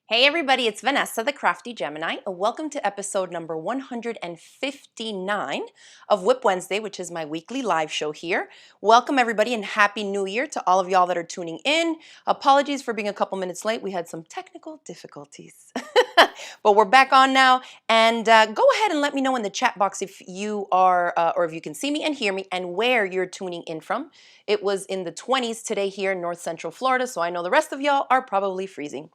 Hey everybody, it's Vanessa, the Crafty Gemini, and welcome to episode number 159 of WIP Wednesday, which is my weekly live show here. Welcome everybody and Happy New Year to all of y'all that are tuning in. Apologies for being a couple minutes late. We had some technical difficulties. But we're back on now, and go ahead and let me know in the chat box if you are, or if you can see me and hear me, and where you're tuning in from. It was in the 20s today here in North Central Florida, so I know the rest of y'all are probably freezing.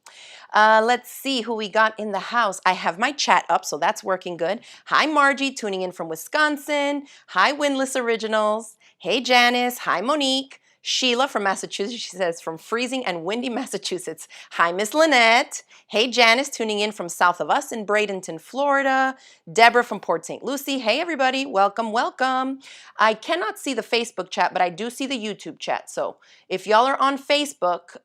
Let's see who we got in the house. I have my chat up, so that's working good. Hi, Margie, tuning in from Wisconsin. Hi, Windless Originals. Hey, Janice. Hi, Monique. Sheila from Massachusetts. She says, from freezing and windy Massachusetts. Hi, Miss Lynette. Hey, Janice, tuning in from south of us in Bradenton, Florida. Deborah from Port St. Lucie. Hey, everybody. Welcome, welcome. I cannot see the Facebook chat, but I do see the YouTube chat. So if y'all are on Facebook,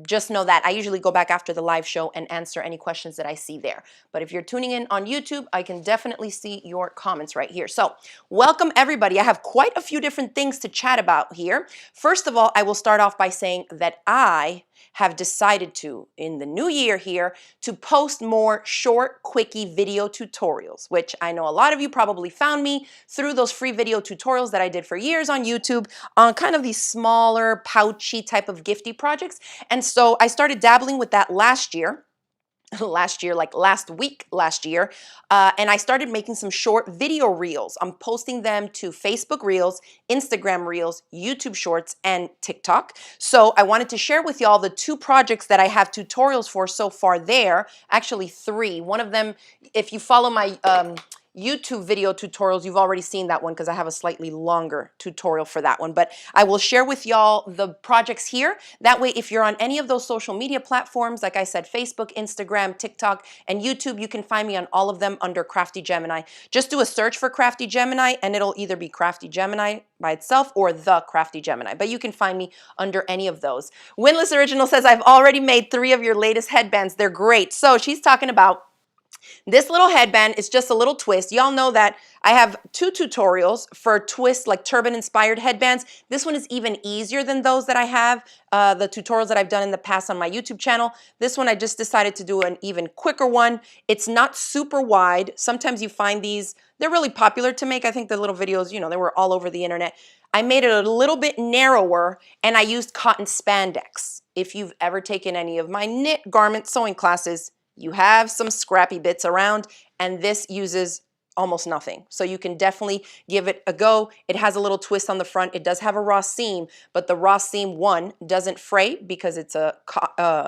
just know that I usually go back after the live show and answer any questions that I see there. But if you're tuning in on YouTube, I can definitely see your comments right here. So welcome everybody. I have quite a few different things to chat about here. First of all, I will start off by saying that I have decided to, in the new year here, to post more short, quickie video tutorials, which I know a lot of you probably found me through those free video tutorials that I did for years on YouTube on kind of these smaller, pouchy type of gifty projects. And so I started dabbling with that last year, like last week last year, and I started making some short video reels. I'm posting them to Facebook Reels, Instagram Reels, YouTube Shorts, and TikTok. So I wanted to share with y'all the two projects that I have tutorials for so far there, actually three. One of them, if you follow my YouTube video tutorials, you've already seen that one because I have a slightly longer tutorial for that one. But I will share with y'all the projects here. That way, if you're on any of those social media platforms, like I said, Facebook, Instagram, TikTok, and YouTube, you can find me on all of them under Crafty Gemini. Just do a search for Crafty Gemini, and it'll either be Crafty Gemini by itself or The Crafty Gemini. But you can find me under any of those. Windless Original says, I've already made 3 of your latest headbands. They're great. So she's talking about this little headband is just a little twist. Y'all know that I have 2 tutorials for twist, like turban-inspired headbands. This one is even easier than those that I have, the tutorials that I've done in the past on my YouTube channel. This one I just decided to do an even quicker one. It's not super wide. Sometimes you find these, they're really popular to make. I think the little videos, you know, they were all over the internet. I made it a little bit narrower, and I used cotton spandex. If you've ever taken any of my knit garment sewing classes, you have some scrappy bits around, and this uses almost nothing. So you can definitely give it a go. It has a little twist on the front. It does have a raw seam, but the raw seam, one, doesn't fray because it's a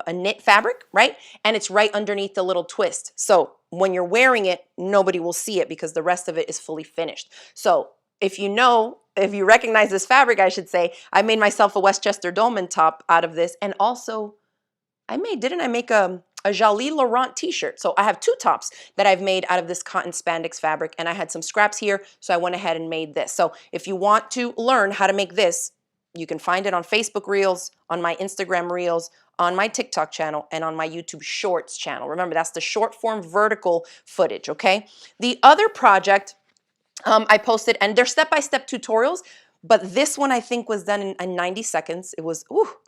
knit fabric, right? And it's right underneath the little twist. So when you're wearing it, nobody will see it because the rest of it is fully finished. So if you recognize this fabric, I should say, I made myself a Westchester Dolman top out of this, and also didn't I make a Jolie Laurent t-shirt? So I have 2 tops that I've made out of this cotton spandex fabric, and I had some scraps here, so I went ahead and made this. So if you want to learn how to make this, you can find it on Facebook Reels, on my Instagram Reels, on my TikTok channel, and on my YouTube Shorts channel. Remember, that's the short form vertical footage, okay? The other project I posted, and they're step-by-step tutorials, but this one I think was done in 90 seconds. It was,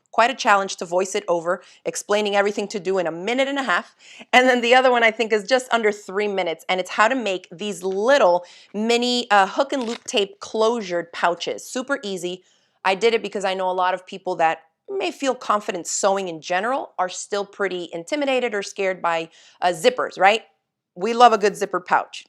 quite a challenge to voice it over, explaining everything to do in a minute and a half. And then the other one I think is just under 3 minutes, and it's how to make these little mini hook and loop tape closured pouches. Super easy. I did it because I know a lot of people that may feel confident sewing in general are still pretty intimidated or scared by zippers, right? We love a good zippered pouch.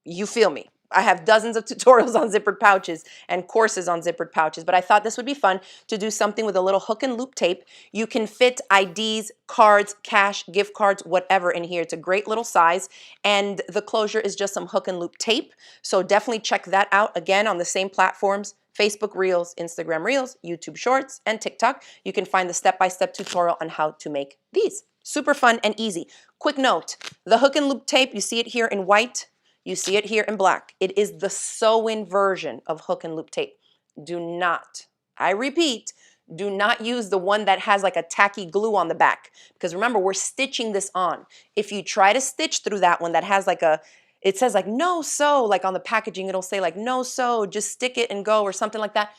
You feel me? I have dozens of tutorials on zippered pouches and courses on zippered pouches, but I thought this would be fun to do something with a little hook and loop tape. You can fit IDs, cards, cash, gift cards, whatever in here. It's a great little size, and the closure is just some hook and loop tape. So definitely check that out again on the same platforms, Facebook Reels, Instagram Reels, YouTube Shorts, and TikTok. You can find the step-by-step tutorial on how to make these. Super fun and easy. Quick note, the hook and loop tape, you see it here in white, you see it here in black. It is the sew-in version of hook and loop tape. Do not, I repeat, do not use the one that has like a tacky glue on the back, because remember, we're stitching this on. If you try to stitch through that one that has like it says like no sew, like on the packaging it'll say like no sew, just stick it and go or something like that,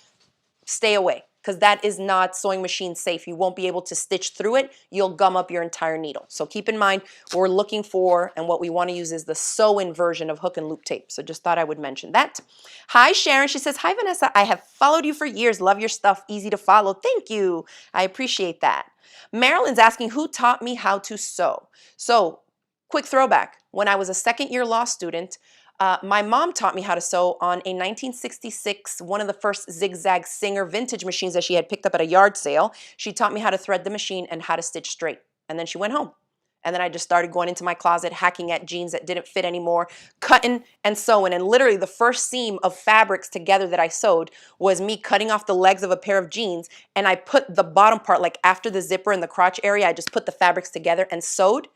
stay away. because that is not sewing machine safe. You won't be able to stitch through it. You'll gum up your entire needle. So keep in mind what we're looking for, and what we want to use is the sew-in version of hook and loop tape. So just thought I would mention that. Hi, Sharon. She says, hi, Vanessa. I have followed you for years. Love your stuff. Easy to follow. Thank you. I appreciate that. Marilyn's asking, who taught me how to sew? So quick throwback. When I was a second-year law student, my mom taught me how to sew on a 1966, one of the first zigzag Singer vintage machines that she had picked up at a yard sale. She taught me how to thread the machine and how to stitch straight. And then she went home. And then I just started going into my closet, hacking at jeans that didn't fit anymore, cutting and sewing. And literally the first seam of fabrics together that I sewed was me cutting off the legs of a pair of jeans. And I put the bottom part, like after the zipper and the crotch area, I just put the fabrics together and sewed.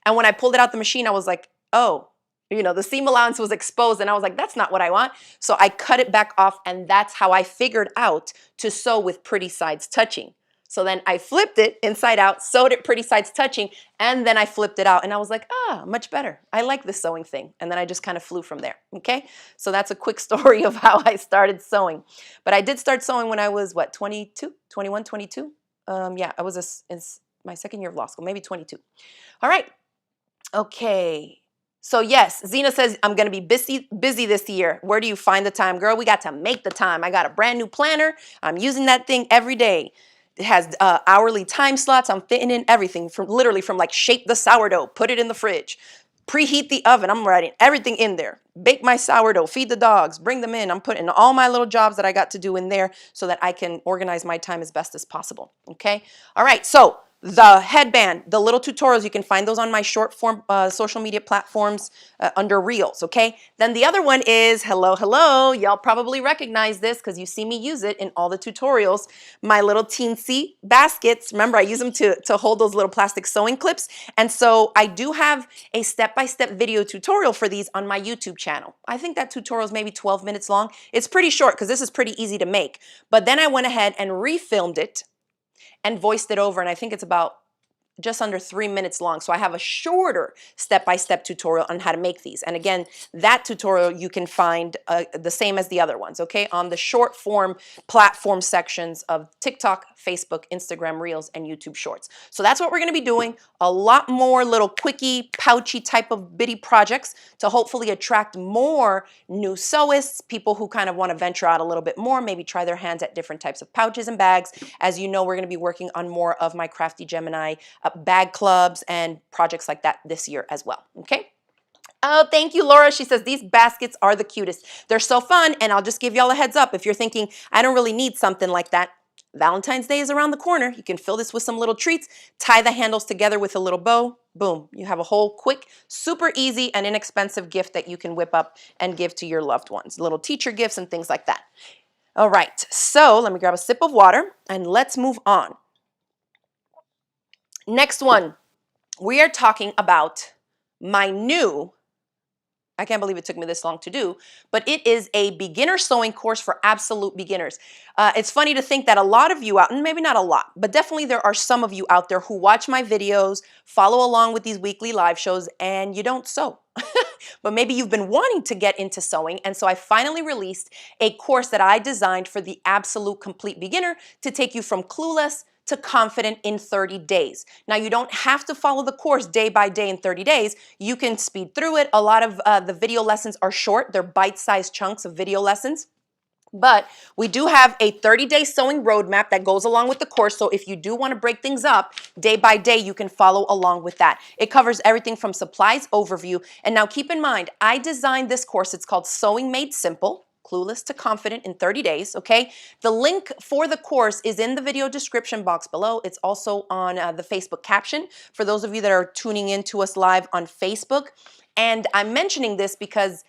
And when I pulled it out the machine, I was like, oh, you know, the seam allowance was exposed, and I was like, that's not what I want. So I cut it back off, and that's how I figured out to sew with pretty sides touching. So then I flipped it inside out, sewed it pretty sides touching, and then I flipped it out, and I was like, ah, much better. I like this sewing thing. And then I just kind of flew from there, okay? So that's a quick story of how I started sewing. But I did start sewing when I was, what, 22, 21, 22? Yeah, I was in my second year of law school, maybe 22. All right, okay. So yes, Zena says, I'm going to be busy this year. Where do you find the time? Girl, we got to make the time. I got a brand new planner. I'm using that thing every day. It has hourly time slots. I'm fitting in everything from literally from like shape the sourdough, put it in the fridge, preheat the oven. I'm writing everything in there. Bake my sourdough, feed the dogs, bring them in. I'm putting all my little jobs that I got to do in there so that I can organize my time as best as possible. Okay. All right. So the headband, the little tutorials, you can find those on my short form social media platforms under Reels, okay? Then the other one is, hello. Y'all probably recognize this because you see me use it in all the tutorials. My little teensy baskets. Remember, I use them to hold those little plastic sewing clips. And so I do have a step-by-step video tutorial for these on my YouTube channel. I think that tutorial is maybe 12 minutes long. It's pretty short because this is pretty easy to make. But then I went ahead and refilmed it and voiced it over, and I think it's about just under 3 minutes long. So I have a shorter step-by-step tutorial on how to make these. And again, that tutorial you can find the same as the other ones, okay? On the short form platform sections of TikTok, Facebook, Instagram Reels, and YouTube Shorts. So that's what we're gonna be doing. A lot more little quickie, pouchy type of bitty projects to hopefully attract more new sewists, people who kind of wanna venture out a little bit more, maybe try their hands at different types of pouches and bags. As you know, we're gonna be working on more of my Crafty Gemini bag clubs and projects like that this year as well, okay? Oh, thank you, Laura. She says, these baskets are the cutest. They're so fun, and I'll just give y'all a heads up. If you're thinking, I don't really need something like that, Valentine's Day is around the corner. You can fill this with some little treats, tie the handles together with a little bow, boom. You have a whole quick, super easy, and inexpensive gift that you can whip up and give to your loved ones. Little teacher gifts and things like that. All right, so let me grab a sip of water, and let's move on. Next one, we are talking about my new, I can't believe it took me this long to do, but it is a beginner sewing course for absolute beginners. It's funny to think that a lot of you out, and maybe not a lot, but definitely there are some of you out there who watch my videos, follow along with these weekly live shows, and you don't sew. But maybe you've been wanting to get into sewing, and so I finally released a course that I designed for the absolute complete beginner to take you from clueless to confident in 30 days. Now, you don't have to follow the course day by day in 30 days. You can speed through it. A lot of the video lessons are short. They're bite-sized chunks of video lessons. But we do have a 30-day sewing roadmap that goes along with the course. So if you do want to break things up day by day, you can follow along with that. It covers everything from supplies overview. And now keep in mind, I designed this course. It's called Sewing Made Simple. Clueless to Confident in 30 days, okay? The link for the course is in the video description box below. It's also on the Facebook caption for those of you that are tuning in to us live on Facebook. And I'm mentioning this because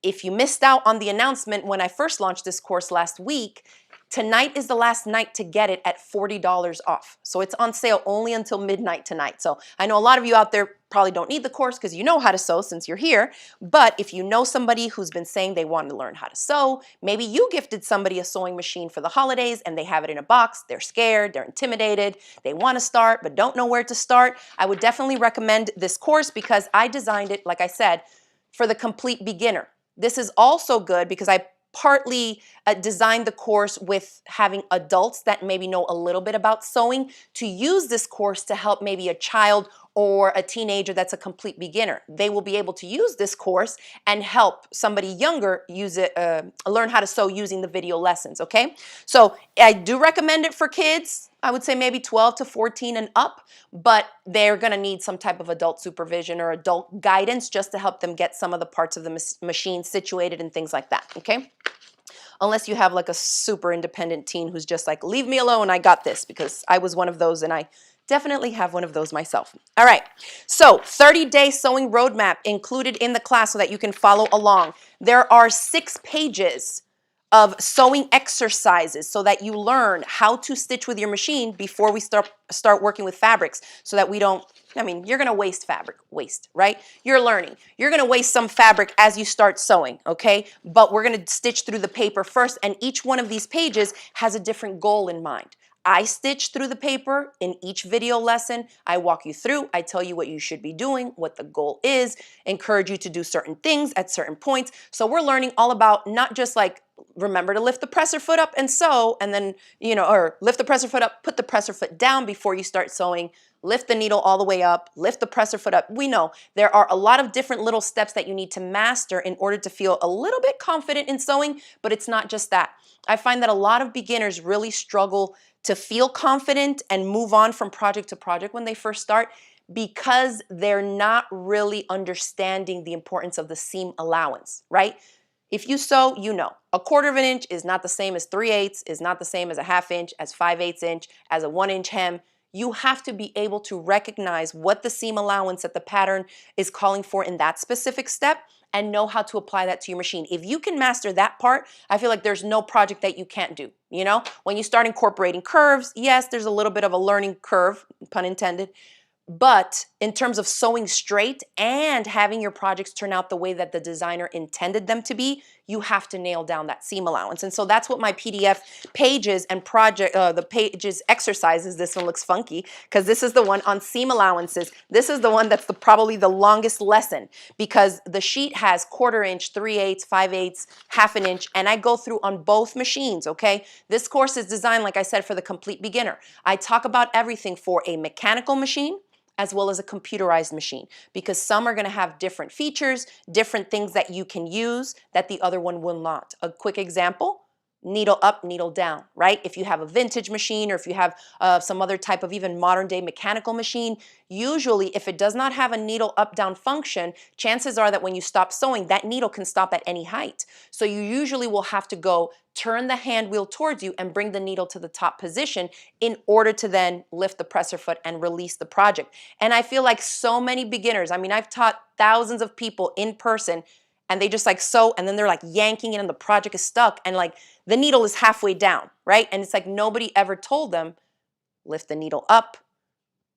if you missed out on the announcement when I first launched this course last week, tonight is the last night to get it at $40 off. So it's on sale only until midnight tonight. So I know a lot of you out there probably don't need the course because you know how to sew since you're here. But if you know somebody who's been saying they want to learn how to sew, maybe you gifted somebody a sewing machine for the holidays and they have it in a box, they're scared, they're intimidated, they want to start but don't know where to start, I would definitely recommend this course because I designed it, like I said, for the complete beginner. This is also good because I partly designed the course with having adults that maybe know a little bit about sewing to use this course to help maybe a child or a teenager that's a complete beginner. They will be able to use this course and help somebody younger use it, learn how to sew using the video lessons, okay? So I do recommend it for kids. I would say maybe 12 to 14 and up, but they're gonna need some type of adult supervision or adult guidance just to help them get some of the parts of the machine situated and things like that, okay? Unless you have like a super independent teen who's just like, leave me alone, I got this, because I was one of those and I definitely have one of those myself. All right, so 30-day sewing roadmap included in the class so that you can follow along. There are 6 pages of sewing exercises so that you learn how to stitch with your machine before we start working with fabrics, so that we don't, I mean, you're gonna waste fabric, right? You're learning. You're gonna waste some fabric as you start sewing, okay? But we're gonna stitch through the paper first, and each one of these pages has a different goal in mind. I stitch through the paper in each video lesson. I walk you through, I tell you what you should be doing, what the goal is, encourage you to do certain things at certain points. So we're learning all about not just like, remember to lift the presser foot up and sew, and then, you know, or lift the presser foot up, put the presser foot down before you start sewing, lift the needle all the way up, lift the presser foot up. We know there are a lot of different little steps that you need to master in order to feel a little bit confident in sewing, but it's not just that. I find that a lot of beginners really struggle to feel confident and move on from project to project when they first start, because they're not really understanding the importance of the seam allowance, right? If you sew, you know, 1/4 inch is not the same as 3/8, is not the same as a 1/2 inch, as 5/8 inch, as a 1-inch hem. You have to be able to recognize what the seam allowance that the pattern is calling for in that specific step and know how to apply that to your machine. If you can master that part, I feel like there's no project that you can't do. You know, when you start incorporating curves, yes, there's a little bit of a learning curve, pun intended, but in terms of sewing straight and having your projects turn out the way that the designer intended them to be, you have to nail down that seam allowance. And so that's what my PDF pages and the pages exercises, this one looks funky because this is the one on seam allowances. This is the one that's probably the longest lesson, because the sheet has 1/4 inch, 3/8, 5/8, 1/2 inch, and I go through on both machines, okay? This course is designed, like I said, for the complete beginner. I talk about everything for a mechanical machine as well as a computerized machine, because some are going to have different features, different things that you can use that the other one will not. A quick example, needle up, needle down, right? If you have a vintage machine, or if you have some other type of even modern day mechanical machine, usually if it does not have a needle up down function, chances are that when you stop sewing, that needle can stop at any height. So you usually will have to go turn the hand wheel towards you and bring the needle to the top position in order to then lift the presser foot and release the project. And I feel like so many beginners, I mean, I've taught thousands of people in person, and they just like sew, and then they're like yanking it and the project is stuck, and like the needle is halfway down, right? And it's like nobody ever told them, lift the needle up,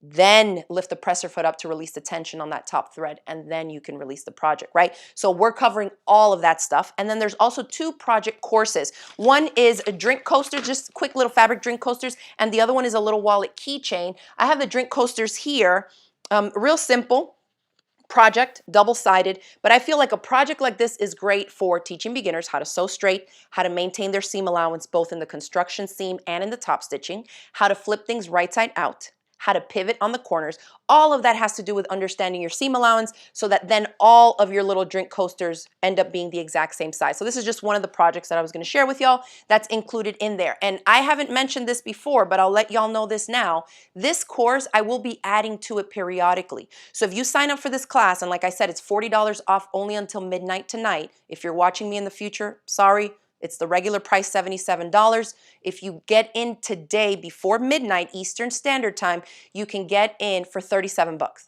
then lift the presser foot up to release the tension on that top thread, and then you can release the project, right? So we're covering all of that stuff. And then there's also 2 project courses. One is a drink coaster, just quick little fabric drink coasters, and the other one is a little wallet keychain. I have the drink coasters here, real simple project, double-sided, but I feel like a project like this is great for teaching beginners how to sew straight, how to maintain their seam allowance both in the construction seam and in the top stitching, how to flip things right side out, how to pivot on the corners. All of that has to do with understanding your seam allowance, so that then all of your little drink coasters end up being the exact same size. So this is just one of the projects that I was going to share with y'all that's included in there. And I haven't mentioned this before, but I'll let y'all know this now. This course, I will be adding to it periodically. So if you sign up for this class, and like I said, it's $40 off only until midnight tonight. If you're watching me in the future, sorry, it's the regular price, $77. If you get in today before midnight Eastern Standard Time, you can get in for 37 bucks.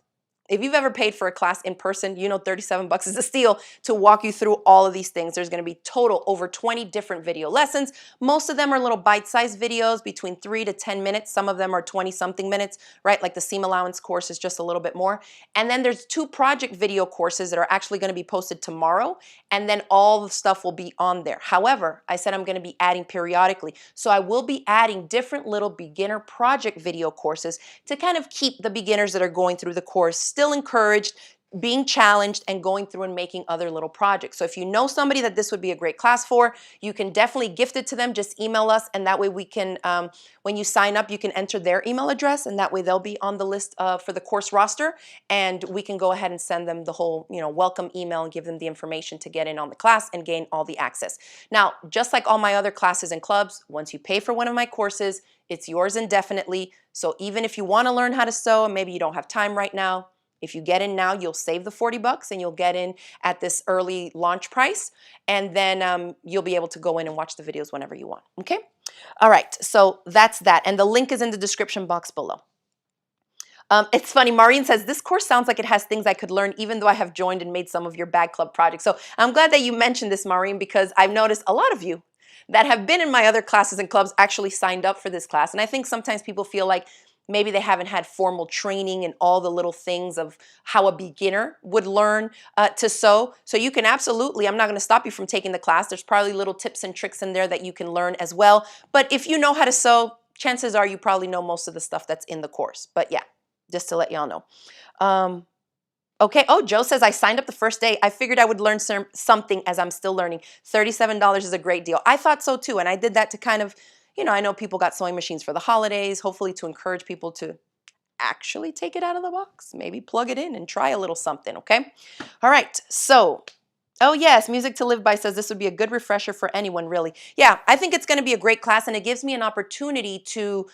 If you've ever paid for a class in person, you know 37 bucks is a steal to walk you through all of these things. There's going to be total over 20 different video lessons. Most of them are little bite-sized videos between 3 to 10 minutes. Some of them are 20-something minutes, right? Like the seam allowance course is just a little bit more. And then there's 2 project video courses that are actually going to be posted tomorrow, and then all the stuff will be on there. However, I said I'm going to be adding periodically. So I will be adding different little beginner project video courses to kind of keep the beginners that are going through the course still encouraged, being challenged and going through and making other little projects. So if you know somebody that this would be a great class for, you can definitely gift it to them. Just email us, and that way we can, when you sign up, you can enter their email address, and that way they'll be on the list for the course roster, and we can go ahead and send them the whole, welcome email and give them the information to get in on the class and gain all the access. Now, just like all my other classes and clubs, once you pay for one of my courses, it's yours indefinitely. So even if you want to learn how to sew and maybe you don't have time right now, if you get in now, you'll save the $40 and you'll get in at this early launch price. And then you'll be able to go in and watch the videos whenever you want. Okay? All right. So that's that. And the link is in the description box below. It's funny, Maureen says, this course sounds like it has things I could learn even though I have joined and made some of your bag club projects. So I'm glad that you mentioned this, Maureen, because I've noticed a lot of you that have been in my other classes and clubs actually signed up for this class. And I think sometimes people feel like maybe they haven't had formal training in all the little things of how a beginner would learn to sew. So you can absolutely, I'm not going to stop you from taking the class. There's probably little tips and tricks in there that you can learn as well. But if you know how to sew, chances are you probably know most of the stuff that's in the course. But yeah, just to let y'all know. Okay. Oh, Joe says, I signed up the first day. I figured I would learn something as I'm still learning. $37 is a great deal. I thought so too. And I did that to kind of, I know people got sewing machines for the holidays, hopefully to encourage people to actually take it out of the box, maybe plug it in and try a little something, okay? All right, so, oh yes, Music to Live By says this would be a good refresher for anyone, really. Yeah, I think it's gonna be a great class, and it gives me an opportunity to,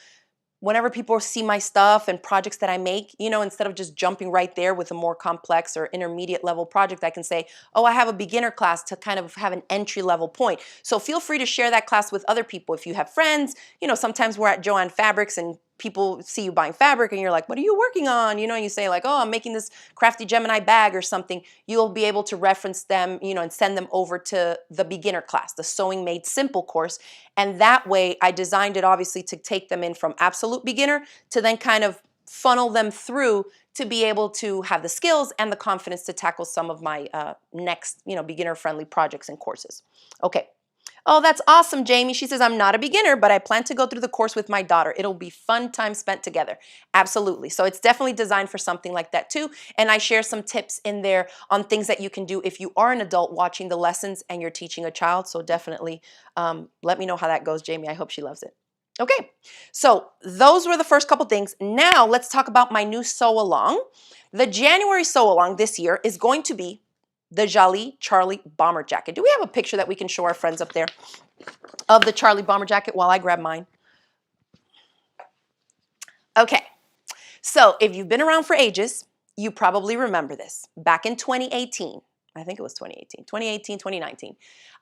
whenever people see my stuff and projects that I make, instead of just jumping right there with a more complex or intermediate level project, I can say, oh, I have a beginner class to kind of have an entry level point. So feel free to share that class with other people. If you have friends, sometimes we're at Joann Fabrics and people see you buying fabric and you're like, what are you working on? And you say like, oh, I'm making this Crafty Gemini bag or something. You'll be able to reference them, and send them over to the beginner class, the Sewing Made Simple course. And that way I designed it obviously to take them in from absolute beginner to then kind of funnel them through to be able to have the skills and the confidence to tackle some of my next, beginner friendly projects and courses. Okay. Oh, that's awesome, Jamie. She says, I'm not a beginner, but I plan to go through the course with my daughter. It'll be fun time spent together. Absolutely. So it's definitely designed for something like that too. And I share some tips in there on things that you can do if you are an adult watching the lessons and you're teaching a child. So definitely let me know how that goes, Jamie. I hope she loves it. Okay, so those were the first couple things. Now let's talk about my new sew along. The January sew along this year is going to be the Jolie Charlie bomber jacket. Do we have a picture that we can show our friends up there of the Charlie bomber jacket while I grab mine? Okay, so if you've been around for ages, you probably remember this. Back in 2018, I think it was 2018, 2019,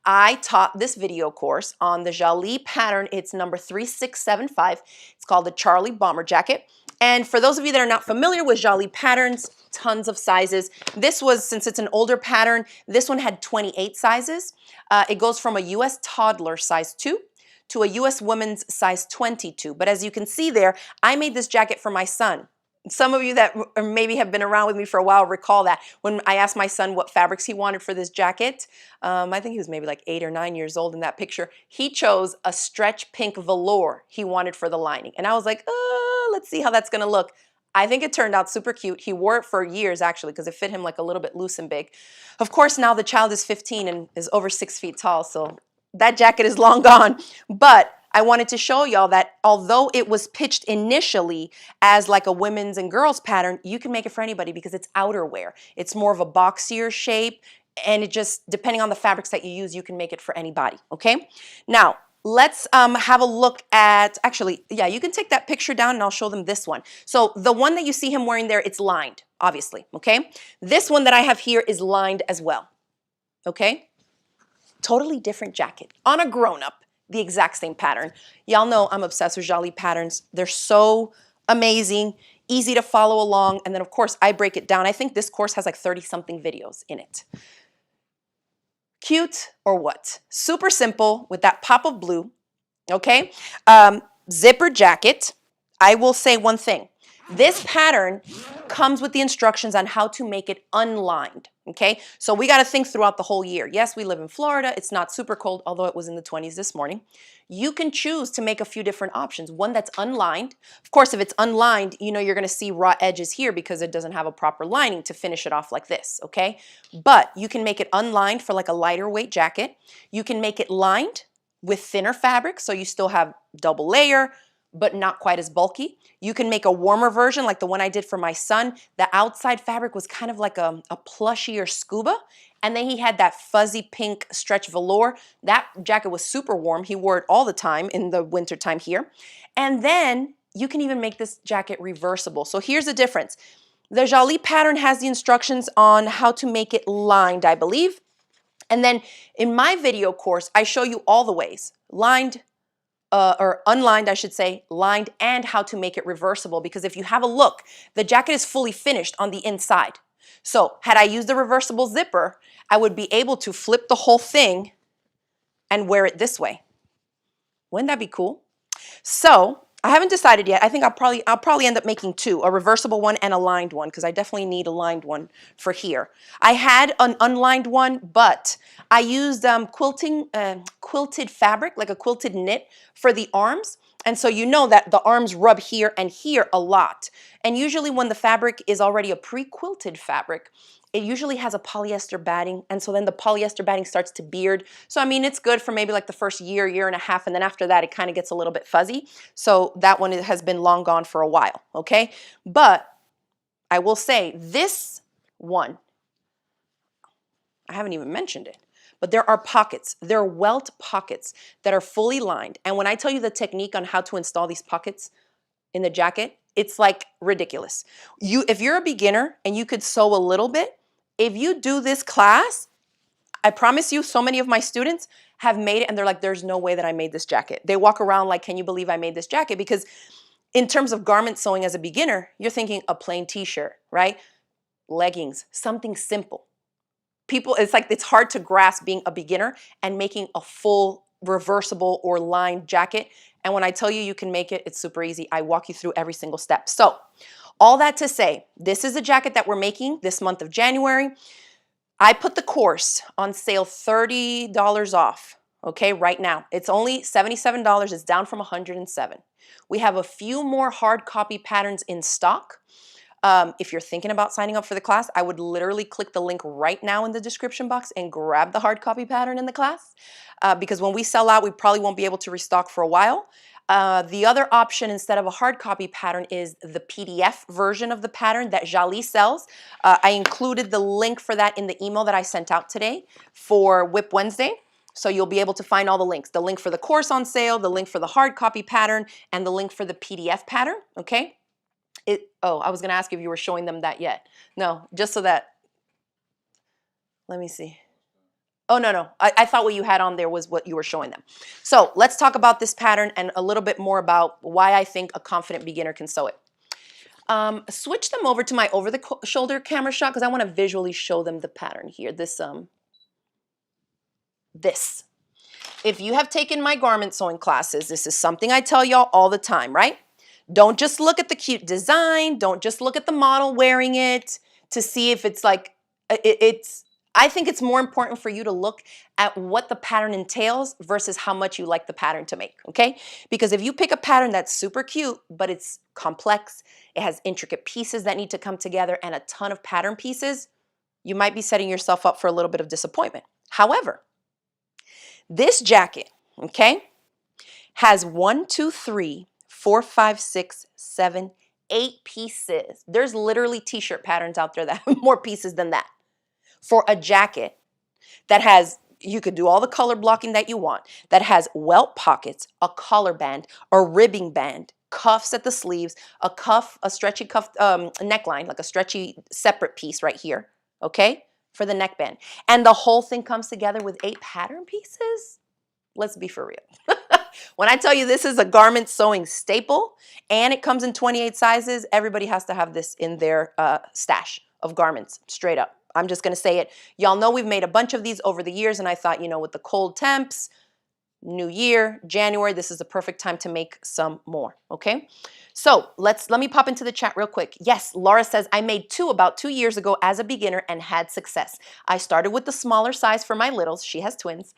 I taught this video course on the Jolie pattern. It's number 3675. It's called the Charlie bomber jacket. And for those of you that are not familiar with Jolie patterns, tons of sizes. This was, since it's an older pattern, this one had 28 sizes. It goes from a US toddler size 2 to a US woman's size 22. But as you can see there, I made this jacket for my son. Some of you that maybe have been around with me for a while recall that when I asked my son what fabrics he wanted for this jacket, I think he was maybe like 8 or 9 years old in that picture, he chose a stretch pink velour he wanted for the lining. And I was like, let's see how that's gonna look. I think it turned out super cute. He wore it for years actually because it fit him like a little bit loose and big. Of course, now the child is 15 and is over 6 feet tall, so that jacket is long gone. But I wanted to show y'all that although it was pitched initially as like a women's and girls pattern, you can make it for anybody because it's outerwear. It's more of a boxier shape, and it just, depending on the fabrics that you use, you can make it for anybody, okay? Now, let's have a look at, actually, yeah, you can take that picture down and I'll show them this one. So the one that you see him wearing there, it's lined, obviously, okay? This one that I have here is lined as well, okay? Totally different jacket on a grown-up. The exact same pattern. Y'all know I'm obsessed with Jolie patterns. They're so amazing, easy to follow along, and then of course I break it down. I think this course has like 30-something videos in it. Cute or what? Super simple with that pop of blue, okay? Zipper jacket. I will say one thing. This pattern comes with the instructions on how to make it unlined, Okay, so we got to think throughout the whole year. Yes, we live in Florida. It's not super cold, although it was in the 20s this morning. You can choose to make a few different options. One that's unlined. Of course, if it's unlined, you know you're going to see raw edges here because it doesn't have a proper lining to finish it off like this, okay? But you can make it unlined for like a lighter weight jacket. You can make it lined with thinner fabric, so you still have double layer, but not quite as bulky. You can make a warmer version like the one I did for my son. The outside fabric was kind of like a plushier scuba. And then he had that fuzzy pink stretch velour. That jacket was super warm. He wore it all the time in the winter time here. And then you can even make this jacket reversible. So here's the difference. The Jolie pattern has the instructions on how to make it lined, I believe. And then in my video course, I show you all the ways. Lined, or unlined, I should say, lined, and how to make it reversible. Because if you have a look, the jacket is fully finished on the inside. So had I used the reversible zipper, I would be able to flip the whole thing and wear it this way. Wouldn't that be cool? So I haven't decided yet. I think I'll probably end up making two, a reversible one and a lined one, because I definitely need a lined one for here. I had an unlined one, but I used quilted fabric, like a quilted knit for the arms. And so you know that the arms rub here and here a lot. And usually when the fabric is already a pre-quilted fabric, it usually has a polyester batting, and so then the polyester batting starts to beard. So I mean, it's good for maybe like the first year, year and a half, and then after that, it kind of gets a little bit fuzzy. So that one has been long gone for a while, okay? But I will say this one, I haven't even mentioned it, but there are pockets. There are welt pockets that are fully lined. And when I tell you the technique on how to install these pockets in the jacket, it's like ridiculous. If you're a beginner and you could sew a little bit, if you do this class, I promise you, so many of my students have made it and they're like, there's no way that I made this jacket. They walk around like, can you believe I made this jacket? Because in terms of garment sewing as a beginner, you're thinking a plain t-shirt, right? Leggings, something simple. It's like, it's hard to grasp being a beginner and making a full reversible or lined jacket. And when I tell you you can make it, it's super easy. I walk you through every single step. So all that to say, this is a jacket that we're making this month of January. I put the course on sale $30 off, okay, right now. It's only $77. It's down from $107. We have a few more hard copy patterns in stock. If you're thinking about signing up for the class, I would literally click the link right now in the description box and grab the hard copy pattern in the class. Because when we sell out, we probably won't be able to restock for a while. The other option instead of a hard copy pattern is the PDF version of the pattern that Jolie sells. I included the link for that in the email that I sent out today for WIP Wednesday. So you'll be able to find all the links. The link for the course on sale, the link for the hard copy pattern, and the link for the PDF pattern, okay? Oh, I was gonna ask if you were showing them that yet. No, just so that, let me see. Oh, no. I thought what you had on there was what you were showing them. So let's talk about this pattern and a little bit more about why I think a confident beginner can sew it. Switch them over to my over-the-shoulder camera shot because I want to visually show them the pattern here. This. If you have taken my garment sewing classes, this is something I tell y'all all the time, right? Don't just look at the cute design. Don't just look at the model wearing it to see if it's like, I think it's more important for you to look at what the pattern entails versus how much you like the pattern to make, okay? Because if you pick a pattern that's super cute, but it's complex, it has intricate pieces that need to come together and a ton of pattern pieces, you might be setting yourself up for a little bit of disappointment. However, this jacket, okay, has 1, 2, 3, 4, 5, 6, 7, 8 pieces. There's literally t-shirt patterns out there that have more pieces than that. For a jacket that has, you could do all the color blocking that you want, that has welt pockets, a collar band, a ribbing band, cuffs at the sleeves, a stretchy cuff neckline, like a stretchy separate piece right here, okay, for the neckband. And the whole thing comes together with 8 pattern pieces. Let's be for real. When I tell you this is a garment sewing staple and it comes in 28 sizes, everybody has to have this in their stash of garments, straight up. I'm just going to say it. Y'all know we've made a bunch of these over the years, and I thought, you know, with the cold temps, new year, January, this is the perfect time to make some more, okay? So let me pop into the chat real quick. Yes, Laura says, I made two about 2 years ago as a beginner and had success. I started with the smaller size for my littles. She has twins.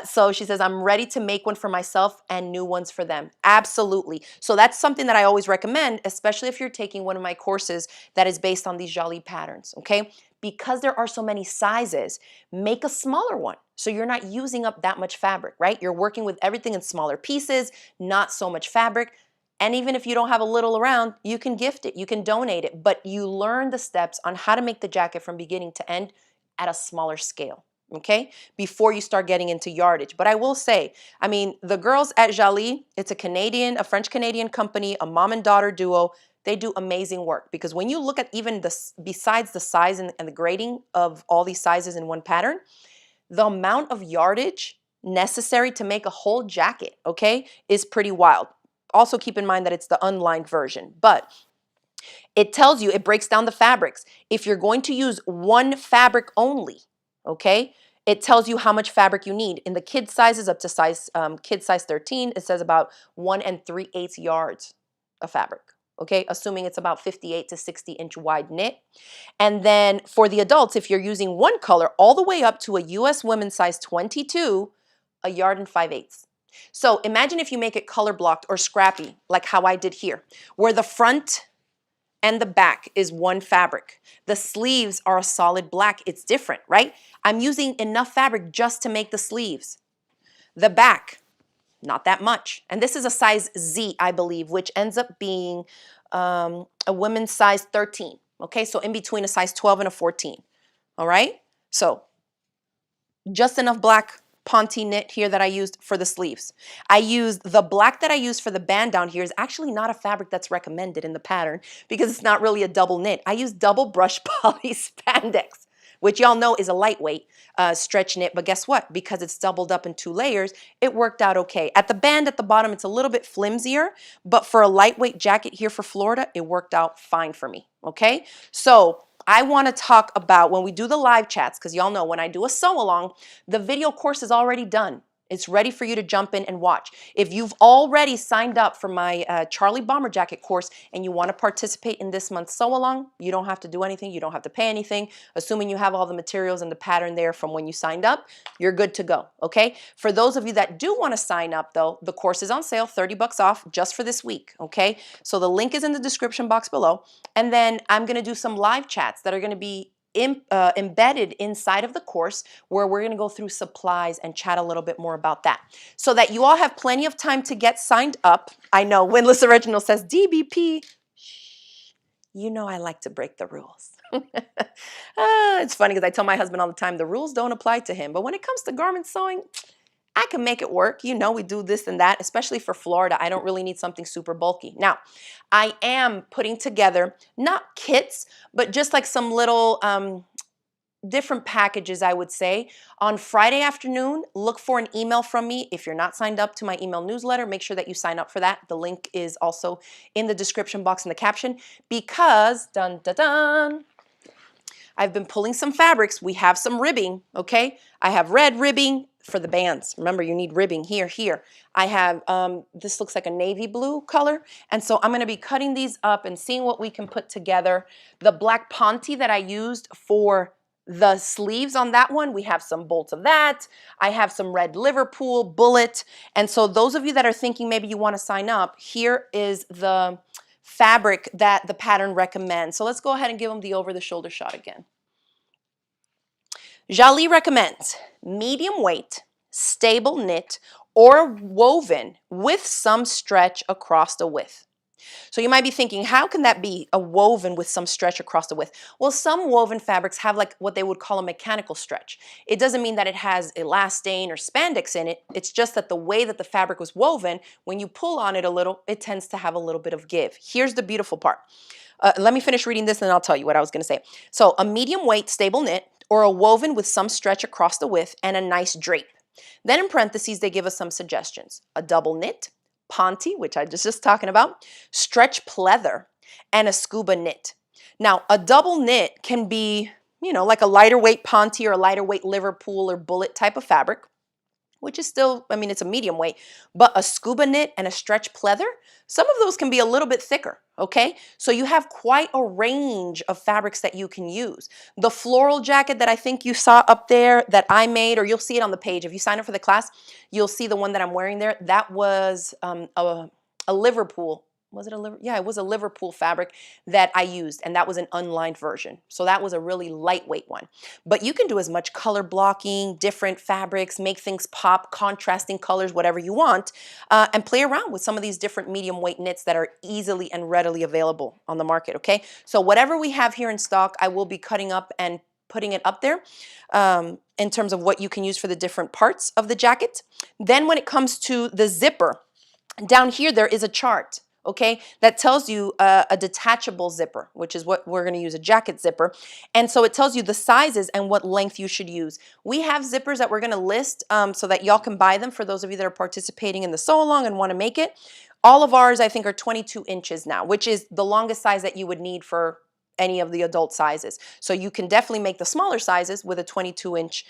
So she says, I'm ready to make one for myself and new ones for them. Absolutely. So that's something that I always recommend, especially if you're taking one of my courses that is based on these Jolie patterns, okay? Because there are so many sizes, make a smaller one so you're not using up that much fabric, right? You're working with everything in smaller pieces, not so much fabric. And even if you don't have a little around, you can gift it, you can donate it, but you learn the steps on how to make the jacket from beginning to end at a smaller scale, okay? Before you start getting into yardage. But I will say, I mean, the girls at Jolie, it's a French-Canadian company, a mom and daughter duo. They do amazing work because when you look at even besides the size and the grading of all these sizes in one pattern, the amount of yardage necessary to make a whole jacket, okay, is pretty wild. Also keep in mind that it's the unlined version, but it tells you, it breaks down the fabrics. If you're going to use one fabric only, okay, it tells you how much fabric you need. In the kid sizes up to kid size 13, it says about 1 3/8 yards of fabric, okay, assuming it's about 58 to 60-inch wide knit. And then for the adults, if you're using one color all the way up to a US women's size 22, a yard and 5/8. So imagine if you make it color blocked or scrappy, like how I did here, where the front and the back is one fabric. The sleeves are a solid black. It's different, right? I'm using enough fabric just to make the sleeves. The back, not that much. And this is a size Z, I believe, which ends up being a women's size 13. Okay, so in between a size 12 and a 14. All right, so just enough black Ponte knit here that I used for the sleeves. I used the black that I used for the band down here is actually not a fabric that's recommended in the pattern because it's not really a double knit. I used double brush poly spandex, which y'all know is a lightweight stretch knit, but guess what? Because it's doubled up in 2 layers, it worked out okay. At the band at the bottom, it's a little bit flimsier, but for a lightweight jacket here for Florida, it worked out fine for me, okay? So I want to talk about when we do the live chats, because y'all know when I do a sew along, the video course is already done. It's ready for you to jump in and watch. If you've already signed up for my Charlie Bomber Jacket course and you want to participate in this month's sew along, you don't have to do anything. You don't have to pay anything. Assuming you have all the materials and the pattern there from when you signed up, you're good to go, okay? For those of you that do want to sign up though, the course is on sale, 30 bucks off just for this week, okay? So the link is in the description box below. And then I'm going to do some live chats that are going to be embedded inside of the course where we're going to go through supplies and chat a little bit more about that so that you all have plenty of time to get signed up. I know Windless Original says DBP. Shh, you know I like to break the rules. It's funny because I tell my husband all the time the rules don't apply to him, but when it comes to garment sewing, I can make it work. You know, we do this and that, especially for Florida. I don't really need something super bulky. Now, I am putting together, not kits, but just like some little different packages, I would say. On Friday afternoon, look for an email from me. If you're not signed up to my email newsletter, make sure that you sign up for that. The link is also in the description box in the caption because, dun, dun, dun, I've been pulling some fabrics. We have some ribbing, okay? I have red ribbing for the bands. Remember, you need ribbing here, here. I have, this looks like a navy blue color. And so I'm gonna be cutting these up and seeing what we can put together. The black Ponte that I used for the sleeves on that one, we have some bolts of that. I have some red Liverpool, bullet. And so those of you that are thinking maybe you wanna sign up, here is the fabric that the pattern recommends. So let's go ahead and give them the over-the-shoulder shot again. Jolie recommends medium weight, stable knit, or woven with some stretch across the width. So you might be thinking, how can that be a woven with some stretch across the width? Well, some woven fabrics have like what they would call a mechanical stretch. It doesn't mean that it has elastane or spandex in it. It's just that the way that the fabric was woven, when you pull on it a little, it tends to have a little bit of give. Here's the beautiful part. Let me finish reading this and I'll tell you what I was going to say. So a medium weight stable knit or a woven with some stretch across the width and a nice drape. Then in parentheses, they give us some suggestions. A double knit, Ponte, which I was just talking about, stretch pleather, and a scuba knit. Now, a double knit can be, you know, like a lighter weight Ponte or a lighter weight Liverpool or bullet type of fabric. which is still, I mean, it's a medium weight, but a scuba knit and a stretch pleather, some of those can be a little bit thicker, okay? So you have quite a range of fabrics that you can use. The floral jacket that I think you saw up there that I made, or you'll see it on the page. If you sign up for the class, you'll see the one that I'm wearing there. That was a Liverpool. Was it a Liverpool? Yeah, it was a Liverpool fabric that I used, and that was an unlined version. So that was a really lightweight one. But you can do as much color blocking, different fabrics, make things pop, contrasting colors, whatever you want, and play around with some of these different medium weight knits that are easily and readily available on the market, okay? So whatever we have here in stock, I will be cutting up and putting it up there in terms of what you can use for the different parts of the jacket. Then when it comes to the zipper, down here there is a chart, okay, that tells you a detachable zipper, which is what we're going to use, a jacket zipper. And so it tells you the sizes and what length you should use. We have zippers that we're going to list so that y'all can buy them for those of you that are participating in the sew along and want to make it. All of ours, I think, are 22 inches now, which is the longest size that you would need for any of the adult sizes. So you can definitely make the smaller sizes with a 22-inch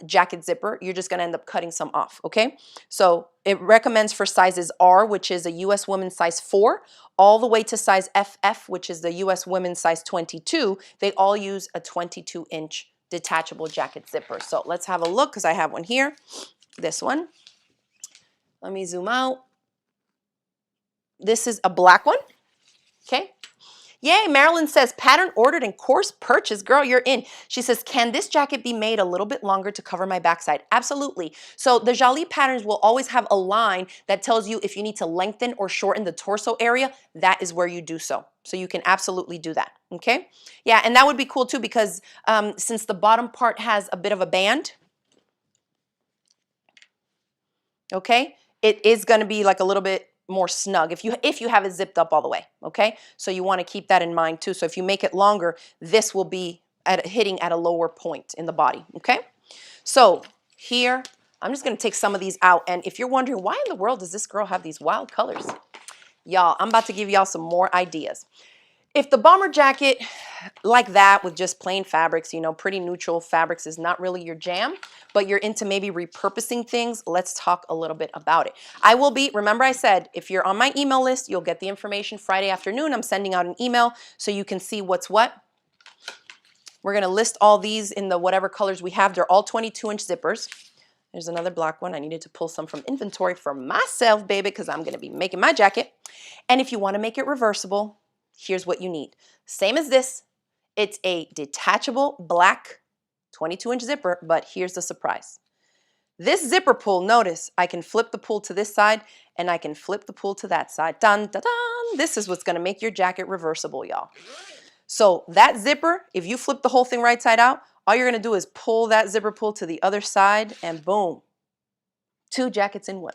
jacket zipper. You're just going to end up cutting some off, okay? So it recommends for sizes R, which is a U.S. women's size 4, all the way to size FF, which is the U.S. women's size 22. They all use a 22-inch detachable jacket zipper. So let's have a look, because I have one here. This one. Let me zoom out. This is a black one, okay? Yay, Marilyn says, pattern ordered and course purchase. Girl, you're in. She says, can this jacket be made a little bit longer to cover my backside? Absolutely. So the Jali patterns will always have a line that tells you if you need to lengthen or shorten the torso area, that is where you do so. So you can absolutely do that, okay? Yeah, and that would be cool too, because since the bottom part has a bit of a band, okay, it is gonna be like a little bit more snug if you have it zipped up all the way, okay? So you want to keep that in mind too. So if you make it longer, this will be hitting at a lower point in the body, okay? So here, I'm just going to take some of these out, and if you're wondering why in the world does this girl have these wild colors, y'all, I'm about to give y'all some more ideas. If the bomber jacket like that with just plain fabrics, you know, pretty neutral fabrics is not really your jam, but you're into maybe repurposing things, let's talk a little bit about it. I will be, remember I said, if you're on my email list, you'll get the information Friday afternoon. I'm sending out an email so you can see what's what. We're going to list all these in the whatever colors we have. They're all 22-inch zippers. There's another black one. I needed to pull some from inventory for myself, baby, because I'm going to be making my jacket. And if you want to make it reversible, here's what you need. Same as this. It's a detachable black 22-inch zipper, but here's the surprise. This zipper pull, notice, I can flip the pull to this side and I can flip the pull to that side. Dun, dun, dun. This is what's going to make your jacket reversible, y'all. So that zipper, if you flip the whole thing right side out, all you're going to do is pull that zipper pull to the other side and boom, 2 jackets in one.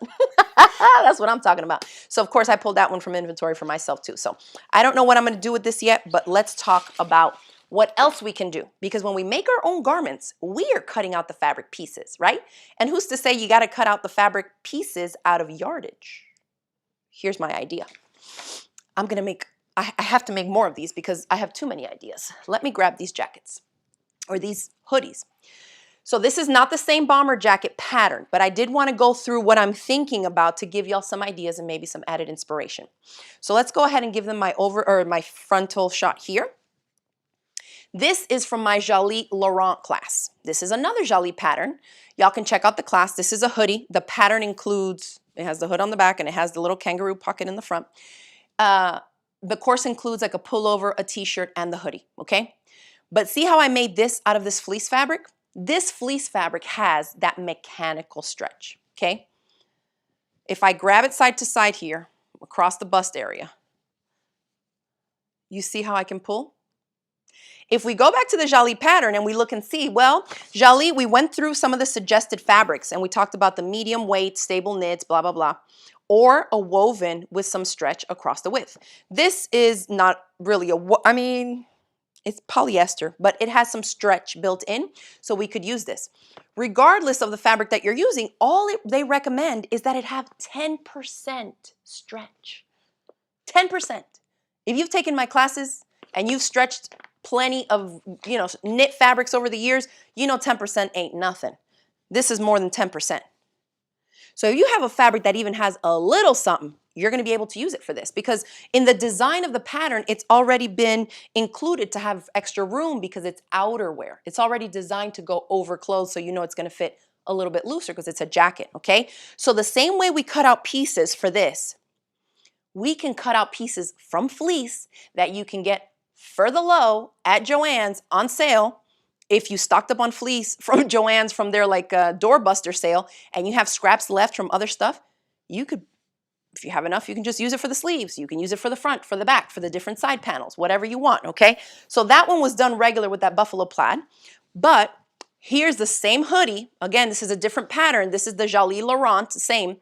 That's what I'm talking about. So of course I pulled that one from inventory for myself too. So I don't know what I'm going to do with this yet, but let's talk about what else we can do. Because when we make our own garments, we are cutting out the fabric pieces, right? And who's to say you got to cut out the fabric pieces out of yardage? Here's my idea. I have to make more of these because I have too many ideas. Let me grab these jackets or these hoodies. So this is not the same bomber jacket pattern, but I did want to go through what I'm thinking about to give y'all some ideas and maybe some added inspiration. So let's go ahead and give them my frontal shot here. This is from my Jali Laurent class. This is another Jali pattern. Y'all can check out the class. This is a hoodie. The pattern includes, it has the hood on the back and it has the little kangaroo pocket in the front. The course includes like a pullover, a t-shirt, and the hoodie, okay? But see how I made this out of this fleece fabric? This fleece fabric has that mechanical stretch, okay? If I grab it side to side here, across the bust area, you see how I can pull? If we go back to the Jali pattern and we look and see, well, Jali, we went through some of the suggested fabrics and we talked about the medium weight, stable knits, blah, blah, blah, or a woven with some stretch across the width. This is not really it's polyester, but it has some stretch built in, so we could use this. Regardless of the fabric that you're using, they recommend is that it have 10% stretch. 10%. If you've taken my classes and you've stretched plenty of, knit fabrics over the years, 10% ain't nothing. This is more than 10%. So if you have a fabric that even has a little something, you're going to be able to use it for this, because in the design of the pattern, it's already been included to have extra room because it's outerwear. It's already designed to go over clothes, so you know it's going to fit a little bit looser because it's a jacket, okay? So the same way we cut out pieces for this, we can cut out pieces from fleece that you can get further low at Joann's on sale. If you stocked up on fleece from Joann's from their like doorbuster sale and you have scraps left from other stuff, you could, if you have enough, you can just use it for the sleeves. You can use it for the front, for the back, for the different side panels, whatever you want, okay? So that one was done regular with that buffalo plaid. But here's the same hoodie. Again, this is a different pattern. This is the Jolie Laurent, same.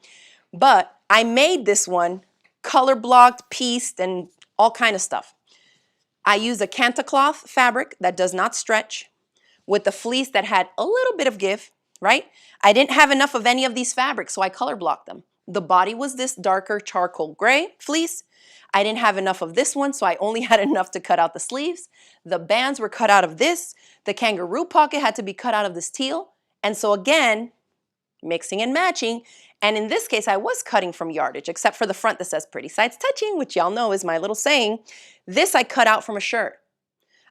But I made this one color blocked, pieced, and all kind of stuff. I used a Kanta cloth fabric that does not stretch with the fleece that had a little bit of give, right? I didn't have enough of any of these fabrics, so I color blocked them. The body was this darker charcoal gray fleece. I didn't have enough of this one, so I only had enough to cut out the sleeves. The bands were cut out of this. The kangaroo pocket had to be cut out of this teal. And so again, mixing and matching. And in this case, I was cutting from yardage, except for the front that says pretty sides touching, which y'all know is my little saying. This I cut out from a shirt.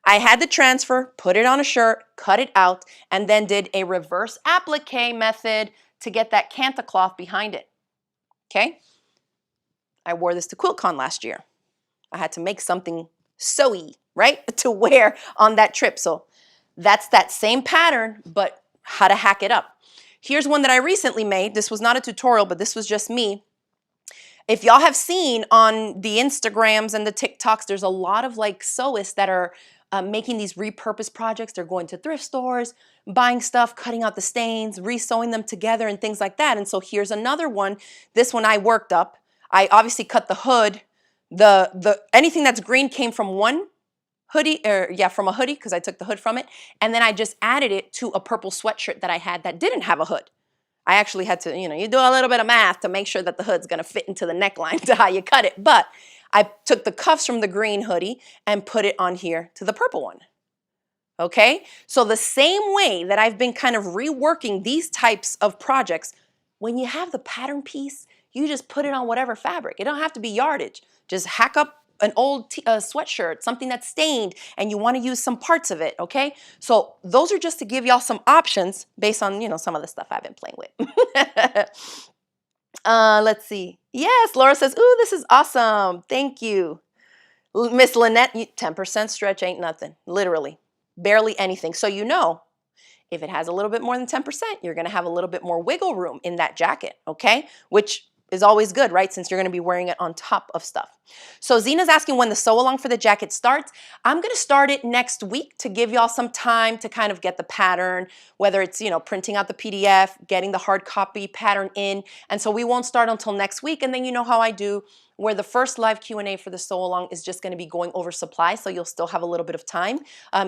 I had to transfer, put it on a shirt, cut it out, and then did a reverse applique method to get that Kanta cloth behind it. Okay? I wore this to QuiltCon last year. I had to make something sewy, right, to wear on that trip. So that's that same pattern, but how to hack it up. Here's one that I recently made. This was not a tutorial, but this was just me. If y'all have seen on the Instagrams and the TikToks, there's a lot of like sewists that are making these repurposed projects. They're going to thrift stores, buying stuff, cutting out the stains, re-sewing them together and things like that. And so here's another one. This one I worked up. I obviously cut the hood. Anything that's green came from one hoodie, from a hoodie because I took the hood from it. And then I just added it to a purple sweatshirt that I had that didn't have a hood. I actually had to, you do a little bit of math to make sure that the hood's gonna fit into the neckline to how you cut it. But I took the cuffs from the green hoodie and put it on here to the purple one. Okay? So the same way that I've been kind of reworking these types of projects, when you have the pattern piece, you just put it on whatever fabric. It don't have to be yardage. Just hack up an old sweatshirt, something that's stained, and you want to use some parts of it, okay? So those are just to give y'all some options based on, some of the stuff I've been playing with. Let's see. Yes, Laura says, ooh, this is awesome. Thank you. Miss Lynette, 10% stretch ain't nothing, literally. Barely anything. So if it has a little bit more than 10%, you're going to have a little bit more wiggle room in that jacket, okay? Which is always good, right? Since you're going to be wearing it on top of stuff. So Zena's asking when the sew along for the jacket starts. I'm going to start it next week to give y'all some time to kind of get the pattern, whether it's, printing out the PDF, getting the hard copy pattern in. And so we won't start until next week. And then you know how I do, where the first live Q&A for the sew along is just going to be going over supply. So you'll still have a little bit of time,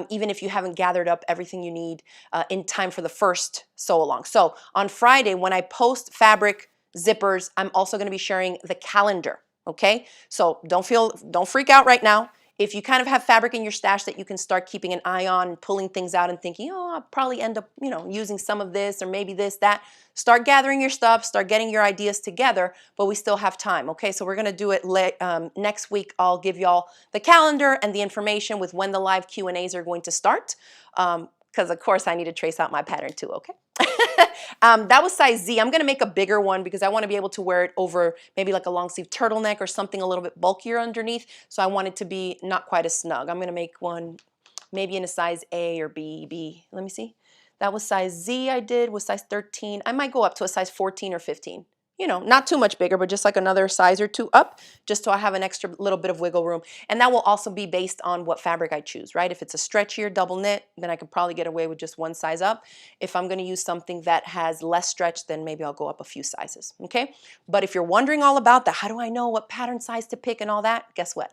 even if you haven't gathered up everything you need in time for the first sew along. So on Friday, when I post fabric zippers, I'm also going to be sharing the calendar, okay? So don't freak out right now. If you kind of have fabric in your stash that you can start keeping an eye on and pulling things out and thinking, I'll probably end up, using some of this or maybe this, that, start gathering your stuff, start getting your ideas together, but we still have time, okay? So we're going to do it next week. I'll give y'all the calendar and the information with when the live Q&As are going to start, because of course I need to trace out my pattern too, okay? That was size Z. I'm going to make a bigger one because I want to be able to wear it over maybe like a long sleeve turtleneck or something a little bit bulkier underneath. So I want it to be not quite as snug. I'm going to make one maybe in a size A or B. Let me see. That was size Z I did, was size 13. I might go up to a size 14 or 15. Not too much bigger, but just like another size or two up, just so I have an extra little bit of wiggle room. And that will also be based on what fabric I choose, right? If it's a stretchier double knit, then I could probably get away with just one size up. If I'm going to use something that has less stretch, then maybe I'll go up a few sizes, okay? But if you're wondering all about that, how do I know what pattern size to pick and all that? Guess what?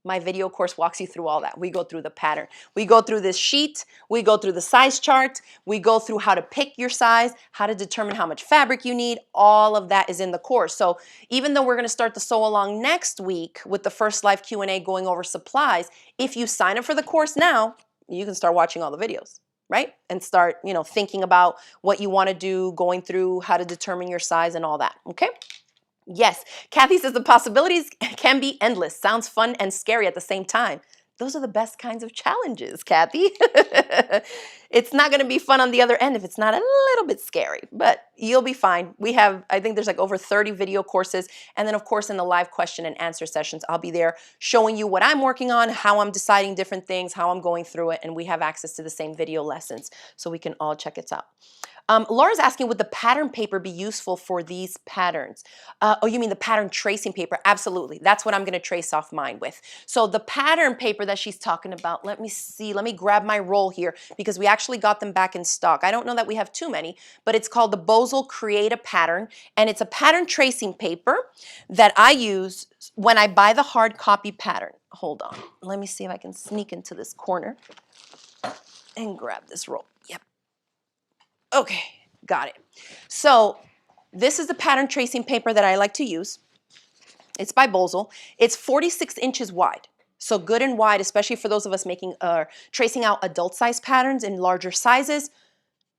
My video course walks you through all that. We go through the pattern. We go through this sheet. We go through the size chart. We go through how to pick your size, how to determine how much fabric you need. All of that is in the course. So even though we're going to start the sew along next week with the first live Q&A going over supplies, if you sign up for the course now, you can start watching all the videos, right? And start, you know, thinking about what you want to do, going through how to determine your size and all that, okay? Yes, Kathy says the possibilities can be endless. Sounds fun and scary at the same time. Those are the best kinds of challenges, Kathy. It's not going to be fun on the other end if it's not a little bit scary, but you'll be fine. We have, I think there's like over 30 video courses. And then of course in the live question and answer sessions, I'll be there showing you what I'm working on, how I'm deciding different things, how I'm going through it. And we have access to the same video lessons so we can all check it out. Laura's asking, would the pattern paper be useful for these patterns? Oh, you mean the pattern tracing paper? Absolutely. That's what I'm going to trace off mine with. So the pattern paper that she's talking about, let me see. Let me grab my roll here because we actually got them back in stock. I don't know that we have too many, but it's called the Bozal Create a Pattern, and it's a pattern tracing paper that I use when I buy the hard copy pattern. Hold on. Let me see if I can sneak into this corner and grab this roll. Yep. Okay, got it. So this is the pattern tracing paper that I like to use. It's by Bozal. It's 46 inches wide. So good and wide, especially for those of us making tracing out adult size patterns in larger sizes.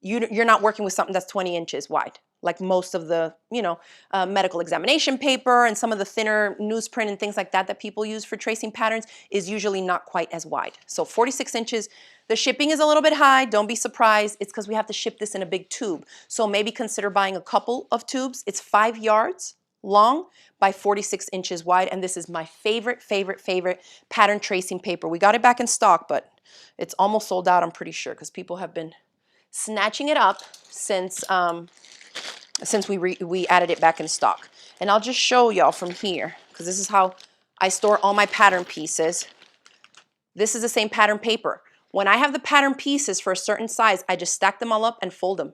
You're not working with something that's 20 inches wide, like most of the, you know, medical examination paper and some of the thinner newsprint and things like that that people use for tracing patterns is usually not quite as wide. So 46 inches. The shipping is a little bit high. Don't be surprised. It's because we have to ship this in a big tube. So maybe consider buying a couple of tubes. It's 5 yards long by 46 inches wide. And this is my favorite pattern tracing paper. We got it back in stock, but it's almost sold out, I'm pretty sure, because people have been snatching it up since we added it back in stock. And I'll just show y'all from here, because this is how I store all my pattern pieces. This is the same pattern paper. When I have the pattern pieces for a certain size, I just stack them all up and fold them.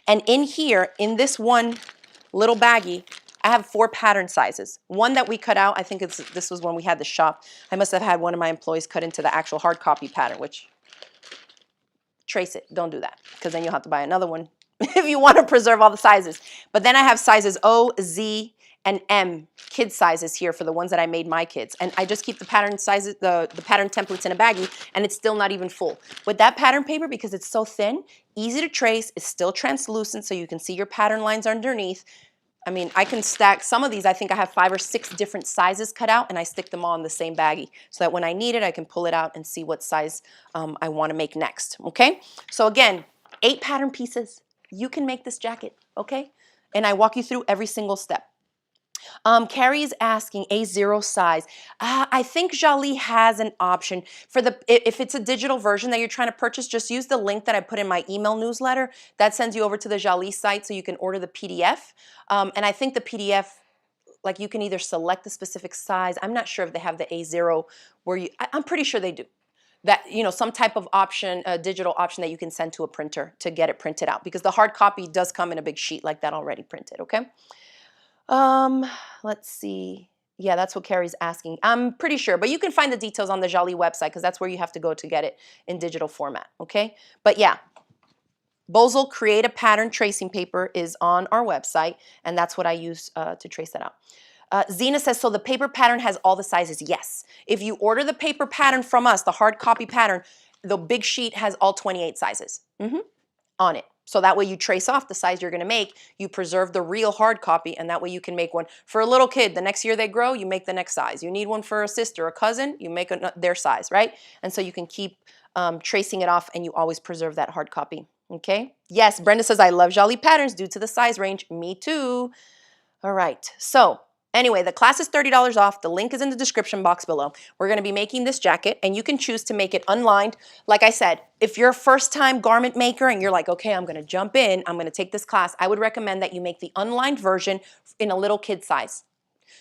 And in here, in this one little baggie, I have 4 pattern sizes. One that we cut out, I think this was when we had the shop. I must have had one of my employees cut into the actual hard copy pattern, which, trace it, don't do that, because then you'll have to buy another one if you want to preserve all the sizes. But then I have sizes O, Z, and M, kid sizes here for the ones that I made my kids. And I just keep the pattern sizes, the pattern templates in a baggie, and it's still not even full. With that pattern paper, because it's so thin, easy to trace, it's still translucent so you can see your pattern lines underneath. I mean, I can stack some of these. I think I have 5 or 6 different sizes cut out, and I stick them all in the same baggie so that when I need it, I can pull it out and see what size I want to make next, okay? So again, 8 pattern pieces. You can make this jacket, okay? And I walk you through every single step. Carrie's asking A0 size. I think Jali has an option for if it's a digital version that you're trying to purchase, just use the link that I put in my email newsletter. That sends you over to the Jali site so you can order the PDF. And I think the PDF, like you can either select the specific size. I'm not sure if they have the A0 where I'm pretty sure they do. That, you know, some type of option, a digital option that you can send to a printer to get it printed out, because the hard copy does come in a big sheet like that already printed, okay? Let's see. Yeah, that's what Carrie's asking. I'm pretty sure, but you can find the details on the Jali website because that's where you have to go to get it in digital format, okay? But yeah, Bozal Create a Pattern tracing paper is on our website, and that's what I use to trace that out. Zena says, so the paper pattern has all the sizes. Yes. If you order the paper pattern from us, the hard copy pattern, the big sheet has all 28 sizes on it. So that way you trace off the size you're going to make, you preserve the real hard copy, and that way you can make one for a little kid. The next year they grow, you make the next size. You need one for a sister, a cousin, you make their size, right? And so you can keep tracing it off, and you always preserve that hard copy, okay? Yes, Brenda says, I love Jali patterns due to the size range. Me too. All right, so anyway, the class is $30 off. The link is in the description box below. We're going to be making this jacket, and you can choose to make it unlined. Like I said, if you're a first-time garment maker and you're like, okay, I'm going to jump in, I'm going to take this class, I would recommend that you make the unlined version in a little kid size,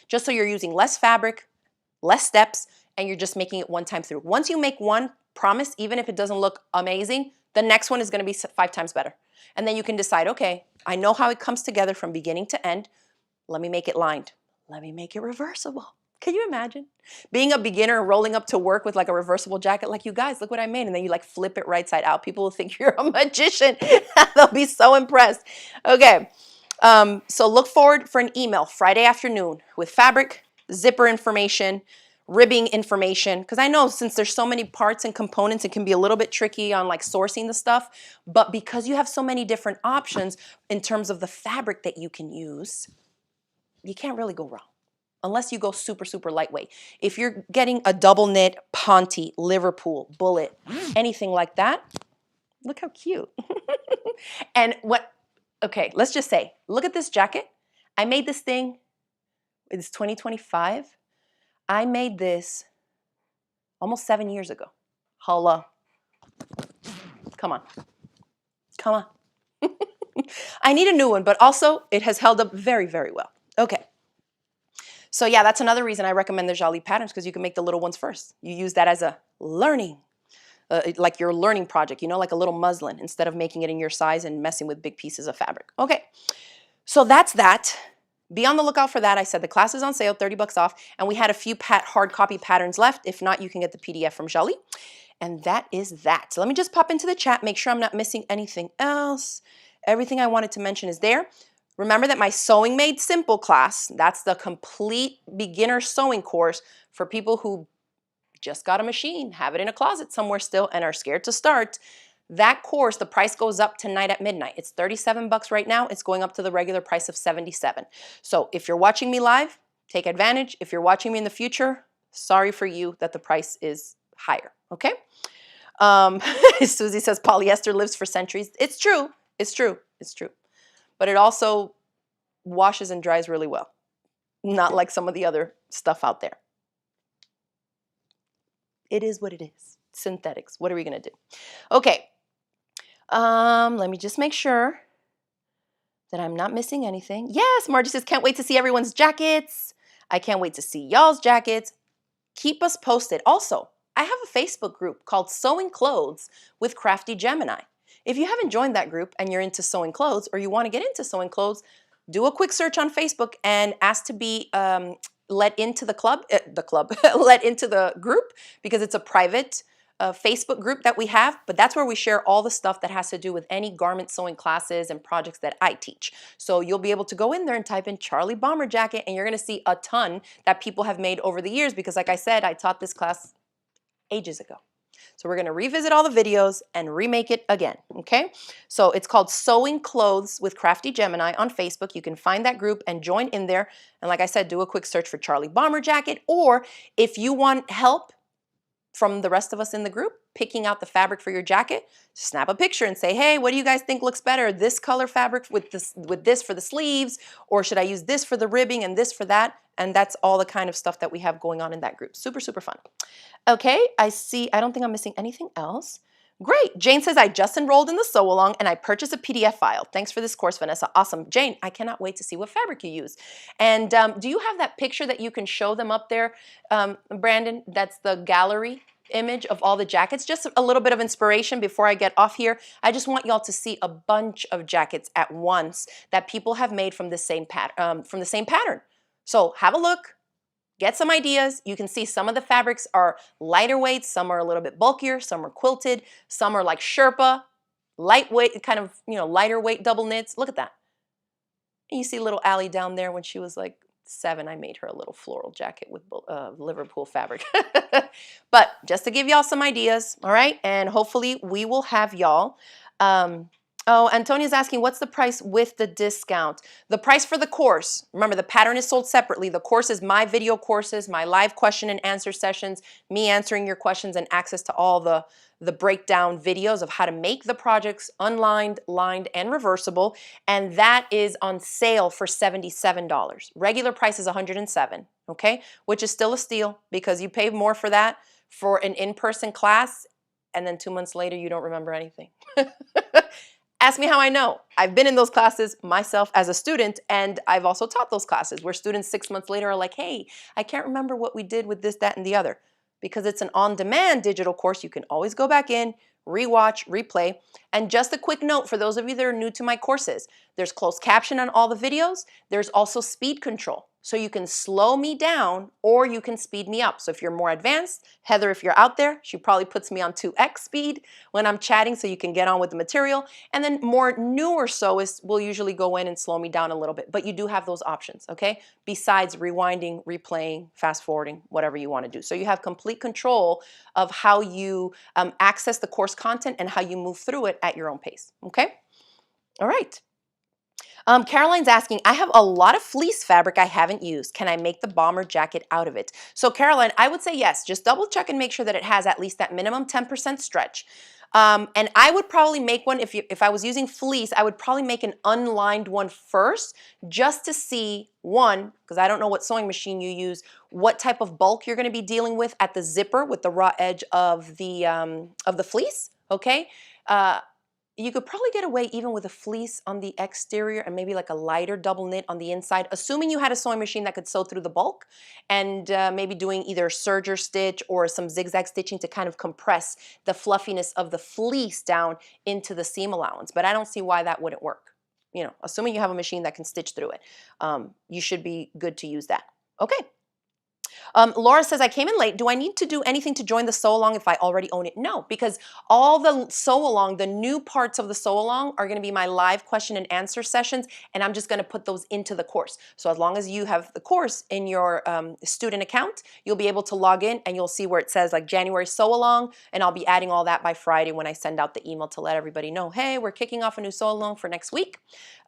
just so you're using less fabric, less steps, and you're just making it one time through. Once you make one, promise, even if it doesn't look amazing, the next one is going to be 5 times better. And then you can decide, okay, I know how it comes together from beginning to end. Let me make it lined. Let me make it reversible. Can you imagine being a beginner rolling up to work with like a reversible jacket? Like, you guys, look what I made. And then you like flip it right side out. People will think you're a magician. They'll be so impressed. Okay. So look forward for an email Friday afternoon with fabric, zipper information, ribbing information, because I know since there's so many parts and components, it can be a little bit tricky on like sourcing the stuff, but because you have so many different options in terms of the fabric that you can use, you can't really go wrong unless you go super, super lightweight. If you're getting a double knit, Ponte, Liverpool, Bullet, anything like that, look how cute. And okay, let's just say, look at this jacket. I made this thing, it's 2025. I made this almost 7 years ago. Hello. Come on. Come on. I need a new one, but also it has held up very, very well. Okay. So yeah, that's another reason I recommend the Jolie patterns, because you can make the little ones first. You use that as a learning, like your learning project, you know, like a little muslin, instead of making it in your size and messing with big pieces of fabric. Okay, so that's that. Be on the lookout for that. I said the class is on sale, 30 bucks off, and we had a few hard copy patterns left. If not, you can get the PDF from Jolie. And that is that. So let me just pop into the chat, make sure I'm not missing anything else. Everything I wanted to mention is there. Remember that my Sewing Made Simple class, that's the complete beginner sewing course for people who just got a machine, have it in a closet somewhere still, and are scared to start. That course, the price goes up tonight at midnight. It's 37 bucks right now. It's going up to the regular price of 77. So if you're watching me live, take advantage. If you're watching me in the future, sorry for you that the price is higher, okay? Susie says polyester lives for centuries. It's true. It's true. It's true. But it also washes and dries really well. Not like some of the other stuff out there. It is what it is. Synthetics. What are we going to do? Okay. Let me just make sure that I'm not missing anything. Yes, Margie says, can't wait to see everyone's jackets. I can't wait to see y'all's jackets. Keep us posted. Also, I have a Facebook group called Sewing Clothes with Crafty Gemini. If you haven't joined that group and you're into sewing clothes, or you want to get into sewing clothes, do a quick search on Facebook and ask to be let into the club, let into the group, because it's a private Facebook group that we have, but that's where we share all the stuff that has to do with any garment sewing classes and projects that I teach. So you'll be able to go in there and type in Charlie Bomber jacket, and you're going to see a ton that people have made over the years, because like I said, I taught this class ages ago. So we're going to revisit all the videos and remake it again, okay? So it's called Sewing Clothes with Crafty Gemini on Facebook. You can find that group and join in there. And like I said, do a quick search for Charlie Bomber jacket, or if you want help from the rest of us in the group picking out the fabric for your jacket, snap a picture and say, hey, what do you guys think looks better? This color fabric with this for the sleeves, or should I use this for the ribbing and this for that? And that's all the kind of stuff that we have going on in that group. Super, super fun. Okay, I don't think I'm missing anything else. Great. Jane says, I just enrolled in the Sew Along and I purchased a PDF file. Thanks for this course, Vanessa. Awesome. Jane, I cannot wait to see what fabric you use. And do you have that picture that you can show them up there, Brandon? That's the gallery image of all the jackets. Just a little bit of inspiration before I get off here. I just want y'all to see a bunch of jackets at once that people have made from the same pattern. So have a look. Get some ideas. You can see some of the fabrics are lighter weight, some are a little bit bulkier, some are quilted, some are like Sherpa, lightweight, kind of, you know, lighter weight double knits. Look at that. And you see little Allie down there when she was like 7. I made her a little floral jacket with Liverpool fabric. But just to give y'all some ideas, all right? And hopefully we will have y'all. Oh, Antonia's asking, what's the price with the discount? The price for the course, remember the pattern is sold separately. The course is my video courses, my live question and answer sessions, me answering your questions, and access to all the breakdown videos of how to make the projects unlined, lined, and reversible. And that is on sale for $77. Regular price is $107, okay? Which is still a steal, because you pay more for that for an in-person class, and then 2 months later you don't remember anything. Ask me how I know. I've been in those classes myself as a student, and I've also taught those classes where students 6 months later are like, hey, I can't remember what we did with this, that, and the other. Because it's an on-demand digital course, you can always go back in, rewatch, replay. And just a quick note for those of you that are new to my courses, there's closed caption on all the videos. There's also speed control. So you can slow me down or you can speed me up. So if you're more advanced, Heather, if you're out there, she probably puts me on 2x speed when I'm chatting so you can get on with the material. And then more newer sewists will usually go in and slow me down a little bit. But you do have those options, okay? Besides rewinding, replaying, fast forwarding, whatever you want to do. So you have complete control of how you access the course content and how you move through it at your own pace, okay? All right. Caroline's asking, I have a lot of fleece fabric I haven't used. Can I make the bomber jacket out of it? So Caroline, I would say yes. Just double check and make sure that it has at least that minimum 10% stretch. And I would probably make one, if I was using fleece, I would probably make an unlined one first just to see, one, because I don't know what sewing machine you use, what type of bulk you're going to be dealing with at the zipper with the raw edge of the fleece, okay? You could probably get away even with a fleece on the exterior and maybe like a lighter double knit on the inside, assuming you had a sewing machine that could sew through the bulk, and maybe doing either serger stitch or some zigzag stitching to kind of compress the fluffiness of the fleece down into the seam allowance. But I don't see why that wouldn't work. You know, assuming you have a machine that can stitch through it, you should be good to use that. Okay. Laura says, I came in late. Do I need to do anything to join the sew along if I already own it? No, because all the sew along, the new parts of the sew along are going to be my live question and answer sessions, and I'm just going to put those into the course. So as long as you have the course in your student account, you'll be able to log in and you'll see where it says like January sew along, and I'll be adding all that by Friday when I send out the email to let everybody know, hey, we're kicking off a new sew along for next week.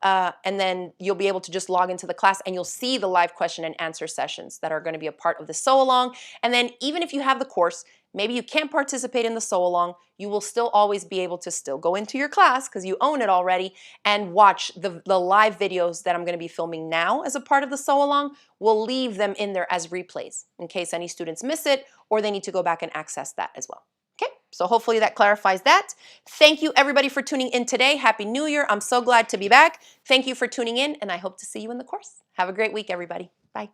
And then you'll be able to just log into the class and you'll see the live question and answer sessions that are going to be a part of the sew along. And then even if you have the course, maybe you can't participate in the sew along, you will still always be able to still go into your class because you own it already and watch the live videos that I'm going to be filming now as a part of the sew along. We'll leave them in there as replays in case any students miss it or they need to go back and access that as well. Okay, so hopefully that clarifies that. Thank you everybody for tuning in today. Happy New Year. I'm so glad to be back. Thank you for tuning in and I hope to see you in the course. Have a great week, everybody. Bye.